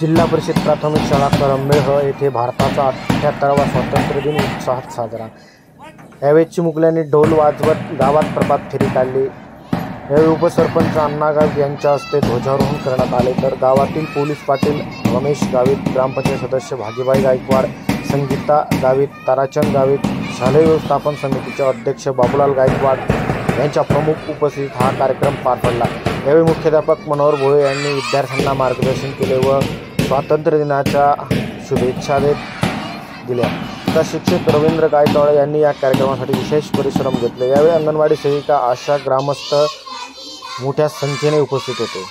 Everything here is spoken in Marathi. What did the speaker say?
जिल्हा परिषद प्राथमिक शाळा करंबेळ येथे भारताचा 78वा स्वातंत्र्य दिन उत्साहात साजरा। यावेळी चिमुकल्यांनी ढोल वाजवत गावात प्रभात फेरी काढली। यावेळी उपसरपंच अण्णा गावित यांच्या हस्ते ध्वजारोहण करण्यात आले, तर गावातील पोलीस पाटील रमेश गावित, ग्रामपंचायत सदस्य भागीबाई गायकवाड, संगीता गावित, ताराचंद गावित, शालेय व्यवस्थापन समितीचे अध्यक्ष बाबूलाल गायकवाड यांच्या प्रमुख उपस्थितीत हा कार्यक्रम पार पडला। यावेळी मुख्याध्यापक मनोहर भोळे यांनी विद्यार्थ्यांना मार्गदर्शन केले व स्वातंत्र्य दिनाच्या शुभेच्छा दिल्या। तर शिक्षक रवींद्र गायकवाड यांनी या कार्यक्रमासाठी विशेष परिश्रम घेतले। यावेळी अंगणवाडी सेविका, आशा, ग्रामस्थ मोठ्या संख्येने उपस्थित होते।